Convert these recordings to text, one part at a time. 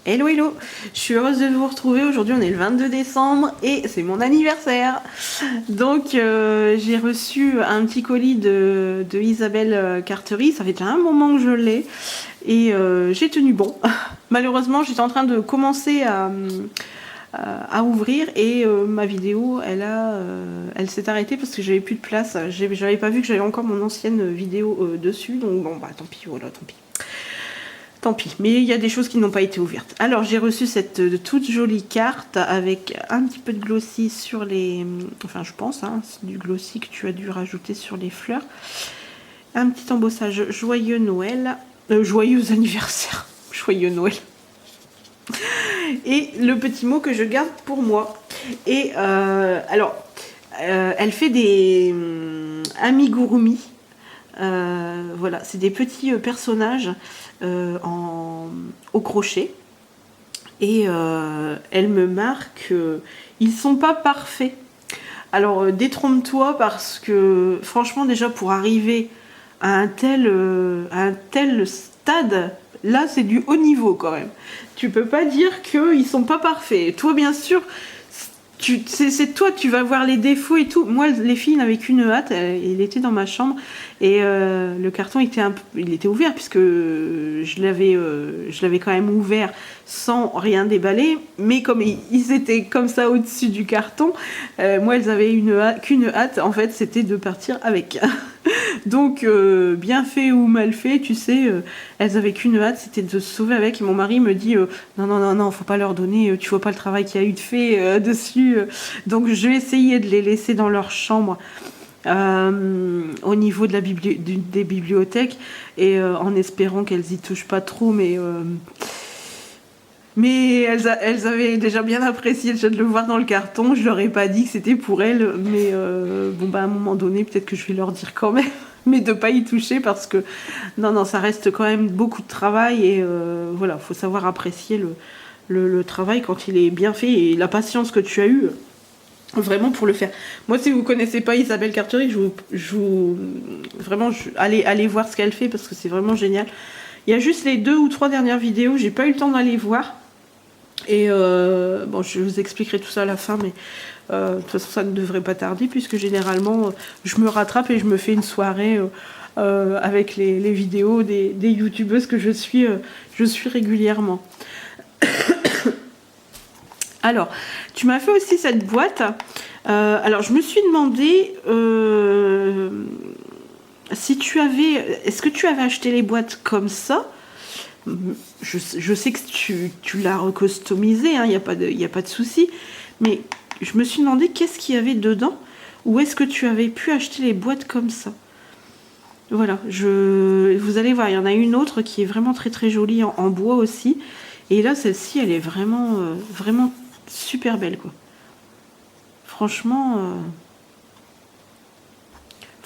Hello hello, je suis heureuse de vous retrouver. Aujourd'hui on est le 22 décembre et c'est mon anniversaire. Donc j'ai reçu un petit colis de Isabelle Cartery, ça fait déjà un moment que je l'ai et j'ai tenu bon. Malheureusement j'étais en train de commencer à ouvrir et ma vidéo elle s'est arrêtée parce que j'avais plus de place. J'avais pas vu que j'avais encore mon ancienne vidéo dessus, donc bon bah tant pis, voilà, tant pis. Tant pis, mais il y a des choses qui n'ont pas été ouvertes. Alors j'ai reçu cette toute jolie carte avec un petit peu de glossy sur les... Enfin je pense, hein, c'est du glossy que tu as dû rajouter sur les fleurs. Un petit embossage joyeux Noël. Joyeux anniversaire. Joyeux Noël. Et le petit mot que je garde pour moi. Et alors, elle fait des amigurumi. Voilà, c'est des petits personnages au crochet et elle me marque ils sont pas parfaits. Alors détrompe-toi parce que franchement déjà pour arriver à un tel stade, là c'est du haut niveau quand même. Tu peux pas dire qu'ils sont pas parfaits. Toi bien sûr c'est toi, tu vas voir les défauts et tout. Moi, les filles n'avaient qu'une hâte. Il était dans ma chambre et le carton il était ouvert puisque je l'avais quand même ouvert sans rien déballer. Mais comme ils étaient comme ça au-dessus du carton, moi, elles avaient qu'une hâte. En fait, c'était de partir avec. Donc, bien fait ou mal fait, tu sais, elles avaient qu'une hâte, c'était de se sauver avec. Et mon mari me dit non, faut pas leur donner, tu vois pas le travail qu'il y a eu de fait dessus. Donc, je vais essayer de les laisser dans leur chambre au niveau de des bibliothèques et en espérant qu'elles y touchent pas trop, mais elles avaient déjà bien apprécié déjà de le voir dans le carton. Je leur ai pas dit que c'était pour elles, mais bon bah à un moment donné, peut-être que je vais leur dire quand même, mais de pas y toucher parce que non, ça reste quand même beaucoup de travail et voilà, faut savoir apprécier le travail quand il est bien fait et la patience que tu as eue vraiment pour le faire. Moi, si vous connaissez pas Isabelle Cartery, allez voir ce qu'elle fait parce que c'est vraiment génial. Il y a juste les 2 ou 3 dernières vidéos, j'ai pas eu le temps d'aller voir. Et bon, je vous expliquerai tout ça à la fin, mais de toute façon, ça ne devrait pas tarder, puisque généralement, je me rattrape et je me fais une soirée avec les vidéos des youtubeuses que je suis régulièrement. Alors, tu m'as fait aussi cette boîte. Alors, je me suis demandé si tu avais... Est-ce que tu avais acheté les boîtes comme ça ? Je sais que tu l'as recustomisé, il n'y a pas de souci, mais je me suis demandé qu'est-ce qu'il y avait dedans, ou est-ce que tu avais pu acheter les boîtes comme ça. Voilà, vous allez voir, il y en a une autre qui est vraiment très très jolie en bois aussi, et là celle-ci elle est vraiment vraiment super belle quoi. Franchement,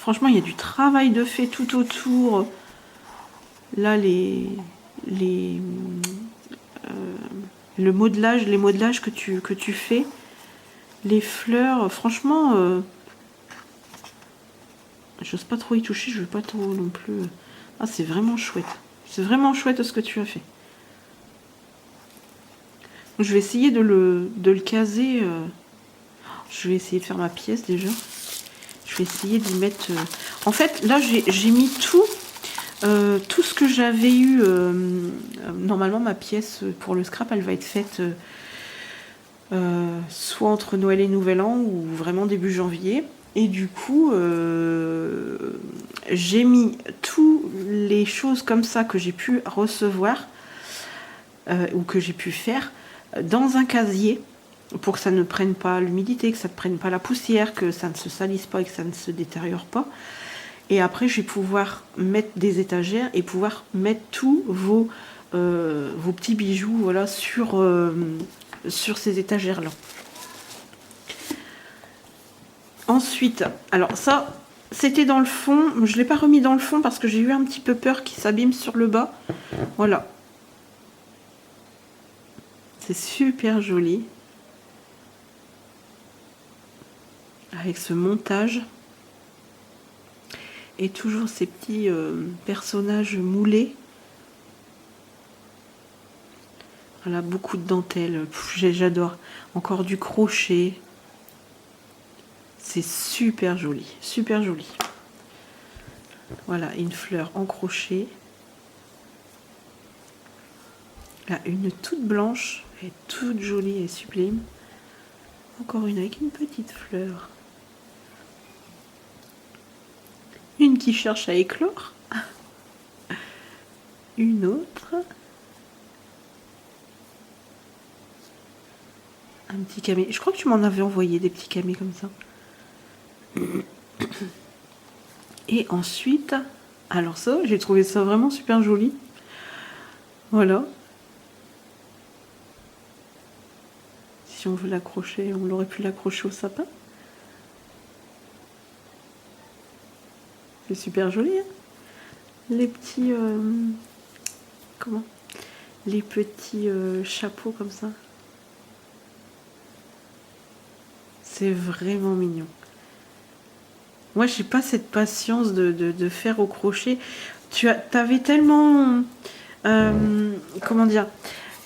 il y a du travail de fait tout autour. Là les le modelage, les modelages que tu fais, les fleurs, franchement, j'ose pas trop y toucher, je veux pas trop non plus. Ah, c'est vraiment chouette. C'est vraiment chouette ce que tu as fait. Donc, je vais essayer de le caser. Je vais essayer de faire ma pièce déjà. Je vais essayer d'y mettre. En fait, là, j'ai mis tout. Tout ce que j'avais eu, normalement ma pièce pour le scrap elle va être faite soit entre Noël et Nouvel An ou vraiment début janvier, et du coup j'ai mis toutes les choses comme ça que j'ai pu recevoir ou que j'ai pu faire dans un casier pour que ça ne prenne pas l'humidité, que ça ne prenne pas la poussière, que ça ne se salisse pas et que ça ne se détériore pas. Et après, je vais pouvoir mettre des étagères et pouvoir mettre tous vos petits bijoux, voilà, sur ces étagères-là. Ensuite, alors ça, c'était dans le fond. Je ne l'ai pas remis dans le fond parce que j'ai eu un petit peu peur qu'il s'abîme sur le bas. Voilà. C'est super joli. Avec ce montage. Et toujours ces petits personnages moulés. Voilà, beaucoup de dentelle. J'adore. Encore du crochet. C'est super joli. Super joli. Voilà, une fleur en crochet. Là, une toute blanche. Elle est toute jolie et sublime. Encore une avec une petite fleur. Une qui cherche à éclore. Une autre. Un petit camé. Je crois que tu m'en avais envoyé des petits camés comme ça. Et ensuite, alors ça, j'ai trouvé ça vraiment super joli. Voilà. Si on veut l'accrocher, on l'aurait pu l'accrocher au sapin. C'est super joli, hein. Les petits... comment? Les petits chapeaux comme ça. C'est vraiment mignon. Moi, j'ai pas cette patience de faire au crochet. T'avais tellement... comment dire?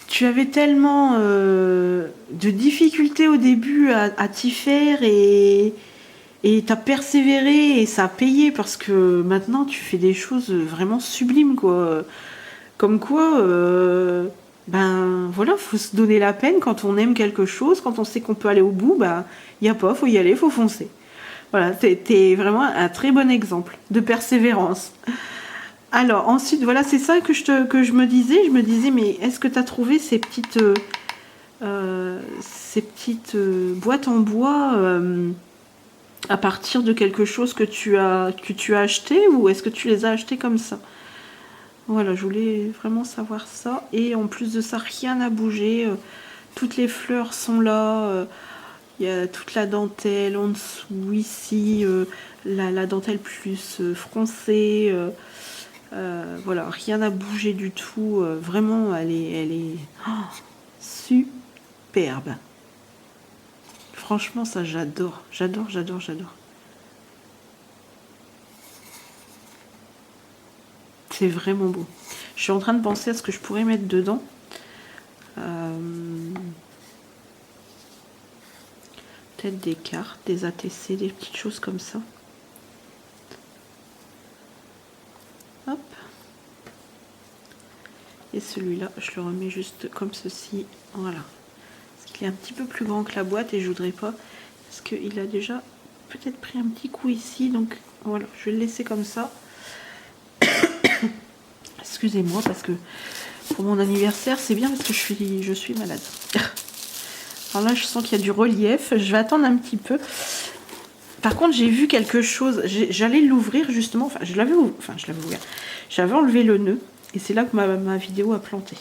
Tu avais tellement de difficultés au début à t'y faire et t'as persévéré et ça a payé parce que maintenant tu fais des choses vraiment sublimes, quoi. Comme quoi, ben voilà, faut se donner la peine quand on aime quelque chose, quand on sait qu'on peut aller au bout, ben y a pas, faut y aller, faut foncer. Voilà, t'es vraiment un très bon exemple de persévérance. Alors ensuite, voilà, c'est ça que je me disais. Je me disais, mais est-ce que tu as trouvé ces petites boîtes en bois à partir de quelque chose que tu as acheté ou est-ce que tu les as achetées comme ça? Voilà, je voulais vraiment savoir ça. Et en plus de ça, rien n'a bougé. Toutes les fleurs sont là. Il y a toute la dentelle en dessous, ici, la dentelle plus froncée. Voilà, rien n'a bougé du tout. Vraiment, elle est superbe. Franchement, ça, j'adore. J'adore, j'adore, j'adore. C'est vraiment beau. Je suis en train de penser à ce que je pourrais mettre dedans. Peut-être des cartes, des ATC, des petites choses comme ça. Hop. Et celui-là, je le remets juste comme ceci. Voilà. Parce qu'il est un petit peu plus grand que la boîte et je voudrais pas. Parce qu'il a déjà peut-être pris un petit coup ici. Donc voilà, je vais le laisser comme ça. Excusez-moi parce que pour mon anniversaire, c'est bien parce que je suis malade. Alors là, je sens qu'il y a du relief. Je vais attendre un petit peu. Par contre, j'ai vu quelque chose. J'allais l'ouvrir justement. Enfin, je l'avais ouvert. J'avais enlevé le nœud. Et c'est là que ma vidéo a planté.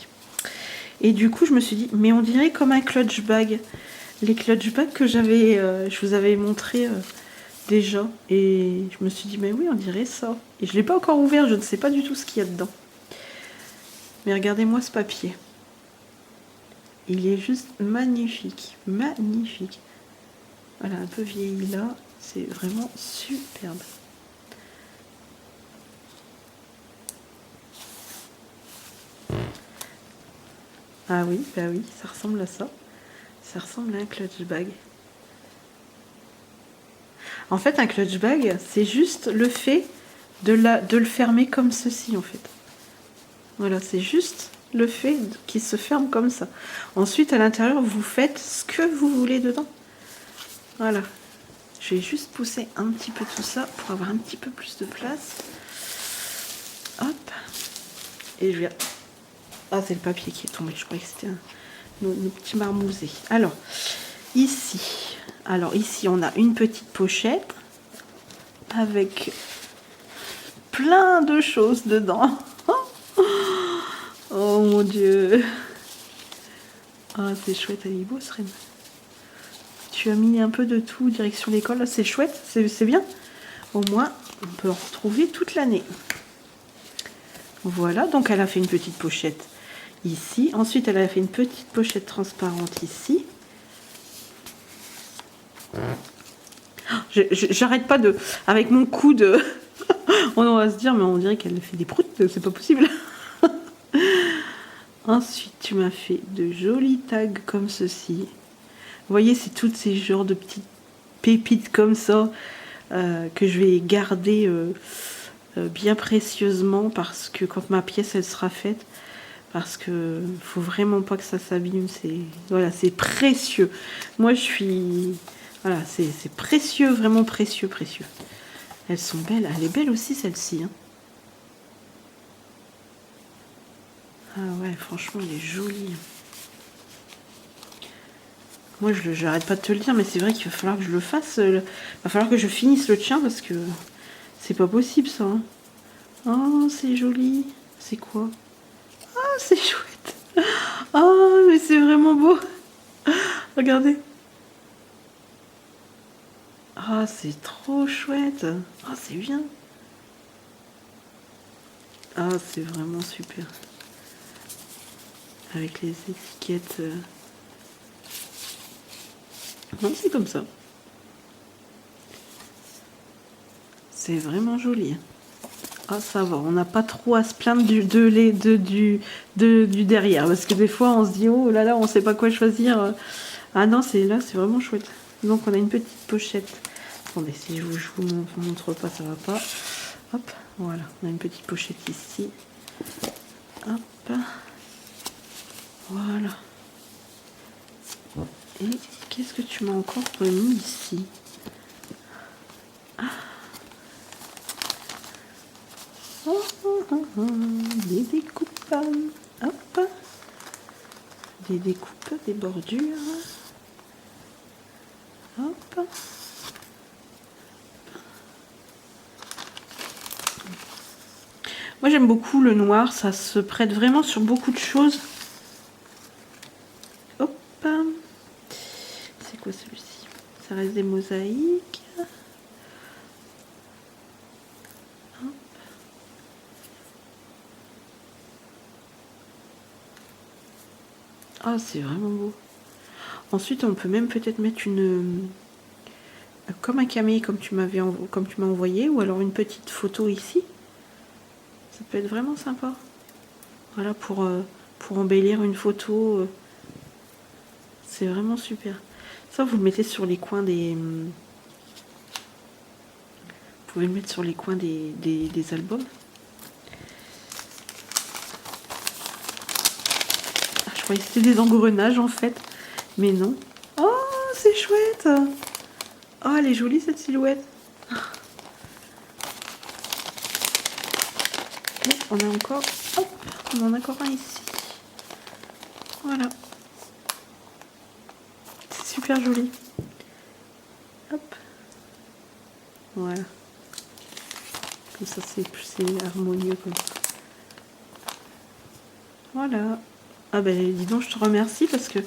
Et du coup, je me suis dit, mais on dirait comme un clutch bag. Les clutch bags que je vous avais montré déjà. Et je me suis dit, mais oui, on dirait ça. Et je ne l'ai pas encore ouvert. Je ne sais pas du tout ce qu'il y a dedans. Mais regardez-moi ce papier. Il est juste magnifique. Magnifique. Voilà, un peu vieilli là. C'est vraiment superbe. Ah oui, bah oui, ça ressemble à ça. Ça ressemble à un clutch bag. En fait, un clutch bag, c'est juste le fait de le fermer comme ceci, en fait. Voilà, c'est juste le fait qu'il se ferme comme ça. Ensuite, à l'intérieur, vous faites ce que vous voulez dedans. Voilà. Je vais juste pousser un petit peu tout ça pour avoir un petit peu plus de place. Hop. Et je vais... Ah, c'est le papier qui est tombé. Je croyais que c'était nos petits marmousets. Alors, ici, on a une petite pochette avec plein de choses dedans. Oh mon Dieu. Ah, c'est chouette, elle est beau, ce rêve. Tu as mis un peu de tout direction l'école. C'est chouette, c'est bien. Au moins, on peut en retrouver toute l'année. Voilà, donc elle a fait une petite pochette ici. Ensuite, elle a fait une petite pochette transparente ici. J'arrête pas de... Avec mon coude... On va se dire, mais on dirait qu'elle fait des proutes. C'est pas possible. Ensuite, tu m'as fait de jolis tags comme ceci. Vous voyez, c'est tous ces genres de petites pépites comme ça que je vais garder bien précieusement parce que quand ma pièce elle sera faite, parce que faut vraiment pas que ça s'abîme. C'est voilà, c'est précieux. Moi, je suis voilà, c'est précieux, vraiment précieux, précieux. Elles sont belles. Elle est belle aussi celle-ci. Hein. Ah ouais, franchement, elle est jolie. Moi, j'arrête pas de te le dire, mais c'est vrai qu'il va falloir que je le fasse. Il va falloir que je finisse le tien parce que c'est pas possible ça. Hein. Oh, c'est joli. C'est quoi? Ah, c'est chouette. Oh, mais c'est vraiment beau. Regardez. Ah, c'est trop chouette. Ah, c'est bien. Ah, c'est vraiment super. Avec les étiquettes. Non, c'est comme ça. C'est vraiment joli. Ah, ça va. On n'a pas trop à se plaindre du derrière. Parce que des fois, on se dit, oh là là, on sait pas quoi choisir. Ah non, là, c'est vraiment chouette. Donc, on a une petite pochette. Attendez, si je vous montre pas, ça va pas. Hop, voilà. On a une petite pochette ici. Hop. Voilà. Et qu'est-ce que tu m'as encore remis ici? Ah. Oh, oh, oh, oh. Des découpes. Hop. Des découpes, des bordures. Hop. Moi j'aime beaucoup le noir, ça se prête vraiment sur beaucoup de choses. Hop. C'est quoi celui-ci? Ça reste des mosaïques. Hop. Ah, c'est vraiment beau. Ensuite, on peut même peut-être mettre une... comme un camé, comme tu m'as envoyé, ou alors une petite photo ici. Ça peut être vraiment sympa. Voilà, pour embellir une photo. C'est vraiment super. Ça, vous le mettez sur les coins des... Vous pouvez le mettre sur les coins des albums. Ah, je croyais que c'était des engrenages, en fait. Mais non. Oh, c'est chouette. Oh, elle est jolie, cette silhouette. Et on a encore... Hop, on en a encore un ici. Voilà. C'est super joli. Hop. Voilà. Comme ça, c'est harmonieux comme ça. Voilà. Ah ben, dis donc, je te remercie parce que...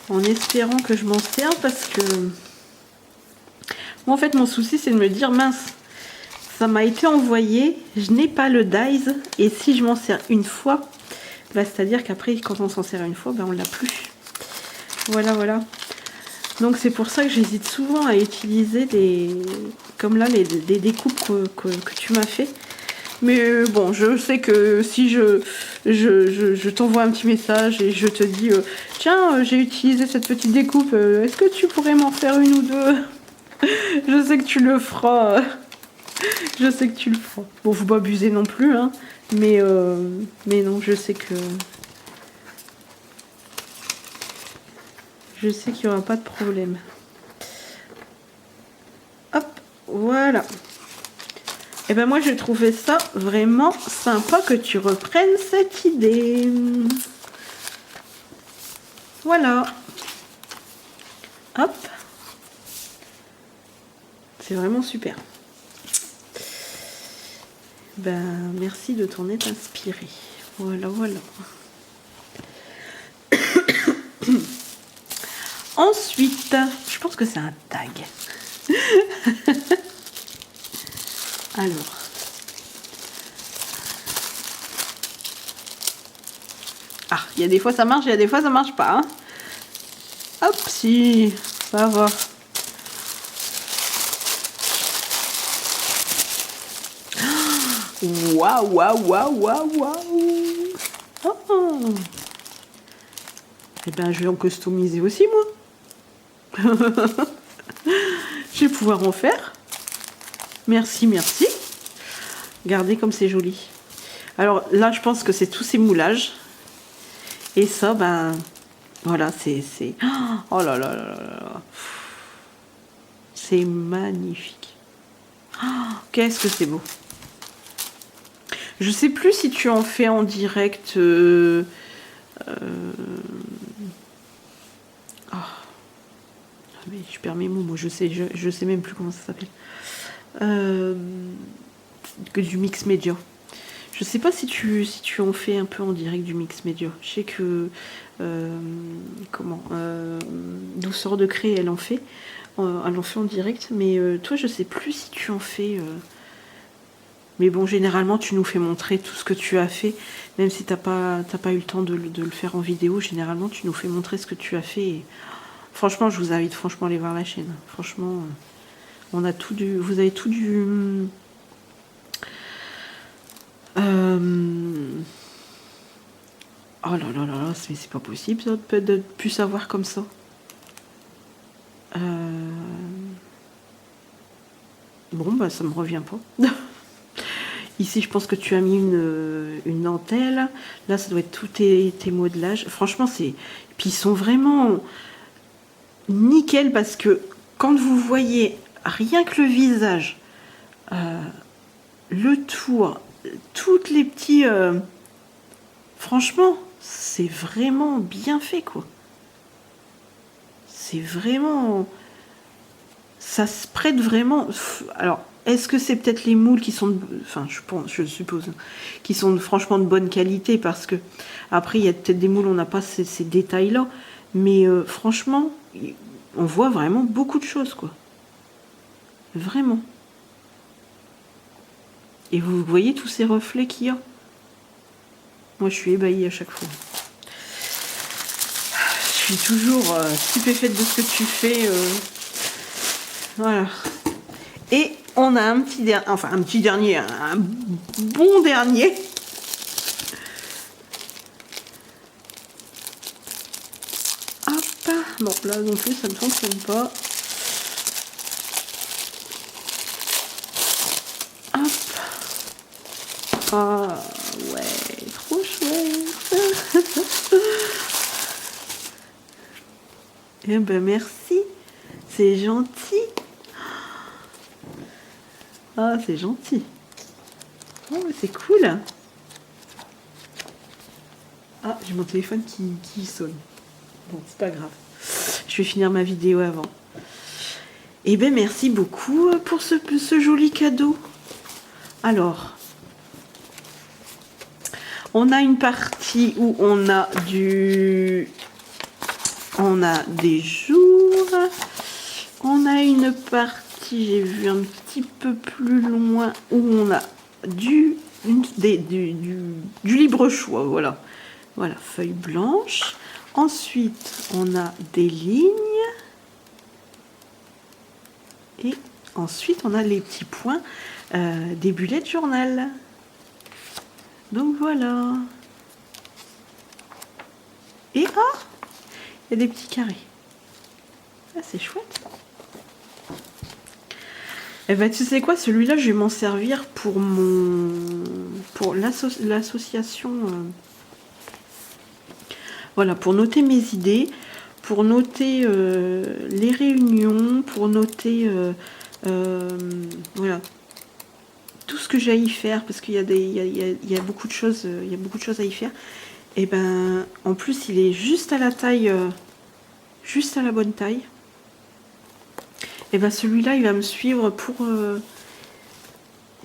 En espérant que je m'en serve parce que... Moi, en fait, mon souci, c'est de me dire, mince, ça m'a été envoyé, je n'ai pas le dies, et si je m'en sers une fois, bah, c'est-à-dire qu'après, quand on s'en sert une fois, bah, on l'a plus. Voilà, voilà. Donc c'est pour ça que j'hésite souvent à utiliser comme là, des découpes que tu m'as fait. Mais bon, je sais que si je t'envoie un petit message et je te dis tiens, j'ai utilisé cette petite découpe, est-ce que tu pourrais m'en faire une ou deux? Je sais que tu le feras. Je sais que tu le feras. Bon, faut pas abuser non plus, hein. Mais non, je sais que... Je sais qu'il n'y aura pas de problème. Hop, voilà. Et ben moi, j'ai trouvé ça vraiment sympa que tu reprennes cette idée. Voilà. Hop. C'est vraiment super. Ben, merci de t'en être inspiré. Voilà, voilà. Ensuite, je pense que c'est un tag. Alors. Ah, il y a des fois ça marche, il y a des fois ça marche pas. Hein. Hop, si, ça va. Waouh, waouh, waouh, waouh, waouh. Oh. Eh ben, je vais en customiser aussi, moi. Je vais pouvoir en faire. Merci, merci. Regardez comme c'est joli. Alors là, je pense que c'est tous ces moulages. Et ça, ben, voilà, c'est... Oh là là là là là. C'est magnifique. Oh, qu'est-ce que c'est beau. Je sais plus si tu en fais en direct. Oh. Mais je perds mes mots, moi je sais même plus comment ça s'appelle. Que du mix média. Je sais pas si tu en fais un peu en direct du mix média. Je sais que Douceur de Cré, elle en fait en direct, mais toi je sais plus si tu en fais. Mais bon, généralement tu nous fais montrer tout ce que tu as fait, même si t'as pas eu le temps de le faire en vidéo. Généralement tu nous fais montrer ce que tu as fait. Et franchement, je vous invite franchement à aller voir la chaîne. Franchement, on a tout du, vous avez tout du. Oh là là là là, c'est pas possible ça, de plus savoir comme ça. Bon, bah ça me revient pas. Ici, je pense que tu as mis une dentelle. Là, ça doit être tous tes modelages. Franchement, c'est. Puis ils sont vraiment nickel parce que quand vous voyez rien que le visage, le tour, toutes les petits. Franchement, c'est vraiment bien fait, quoi. C'est vraiment. Ça se prête vraiment. Alors, est-ce que c'est peut-être les moules qui sont. Enfin, je suppose. Qui sont franchement de bonne qualité parce que. Après, il y a peut-être des moules, on n'a pas ces détails-là. Mais franchement, on voit vraiment beaucoup de choses, quoi. Vraiment. Et vous voyez tous ces reflets qu'il y a. Moi, je suis ébahie à chaque fois. Je suis toujours stupéfaite de ce que tu fais. Voilà. Et on a un petit dernier, un bon dernier. Hop. Bon, là non plus, ça ne fonctionne pas. Hop. Ah, ouais, trop chouette. Eh ben, merci. C'est gentil. Ah, c'est gentil. Oh, c'est cool. Ah, j'ai mon téléphone qui sonne. Bon, c'est pas grave. Je vais finir ma vidéo avant. Eh ben, merci beaucoup pour ce joli cadeau. Alors, on a une partie où on a des jours. On a une partie, j'ai vu un petit peu plus loin, où on a du libre choix. Voilà. Voilà, feuille blanche. Ensuite, on a des lignes. Et ensuite, on a les petits points des bullet journal. Donc voilà. Et ah, il y a des petits carrés. Ah, c'est chouette. Eh ben, tu sais quoi, celui-là, je vais m'en servir pour l'association. Voilà, pour noter mes idées, pour noter les réunions, pour noter voilà, tout ce que j'ai à y faire, parce qu'il y a beaucoup de choses, à y faire. Et ben, en plus, il est juste à la taille, juste à la bonne taille. Et ben, celui-là, il va me suivre pour.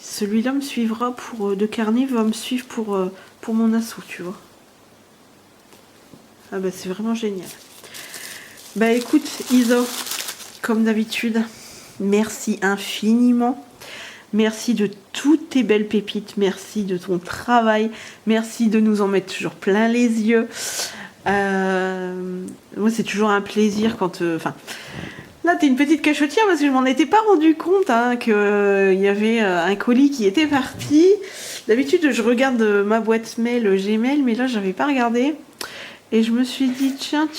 Celui-là me suivra pour de carnet, va me suivre pour mon assaut, tu vois. Ah bah c'est vraiment génial. Bah écoute Isa, comme d'habitude, merci infiniment. Merci de toutes tes belles pépites, merci de ton travail, merci de nous en mettre toujours plein les yeux. Moi c'est toujours un plaisir quand... Là, t'es une petite cachotière parce que je m'en étais pas rendu compte qu'il y avait un colis qui était parti. D'habitude, je regarde ma boîte mail Gmail, mais là, j'avais pas regardé. Et je me suis dit, tiens,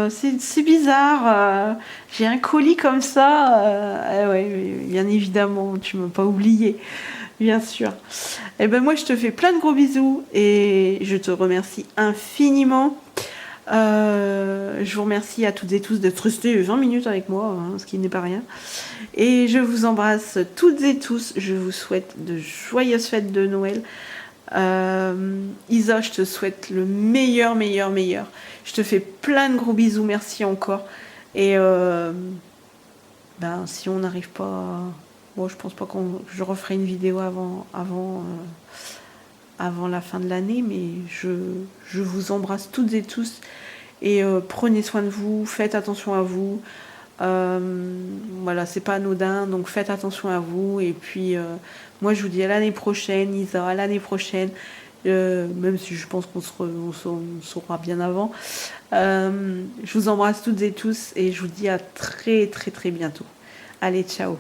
c'est bizarre. J'ai un colis comme ça. Ouais, bien évidemment, tu m'as pas oublié. Bien sûr. Et ben moi, je te fais plein de gros bisous et je te remercie infiniment. Je vous remercie à toutes et tous d'être restés 20 minutes avec moi, hein, ce qui n'est pas rien. Et je vous embrasse toutes et tous. Je vous souhaite de joyeuses fêtes de Noël. Isa, je te souhaite le meilleur. Je te fais plein de gros bisous. Merci encore. Et si on n'arrive pas... Bon, je pense pas que je referai une vidéo avant la fin de l'année, mais je vous embrasse toutes et tous et prenez soin de vous, faites attention à vous. Voilà, c'est pas anodin, donc faites attention à vous. Et puis moi je vous dis à l'année prochaine, Isa, à l'année prochaine. Même si je pense qu'on saura bien avant. Je vous embrasse toutes et tous et je vous dis à très bientôt. Allez, ciao.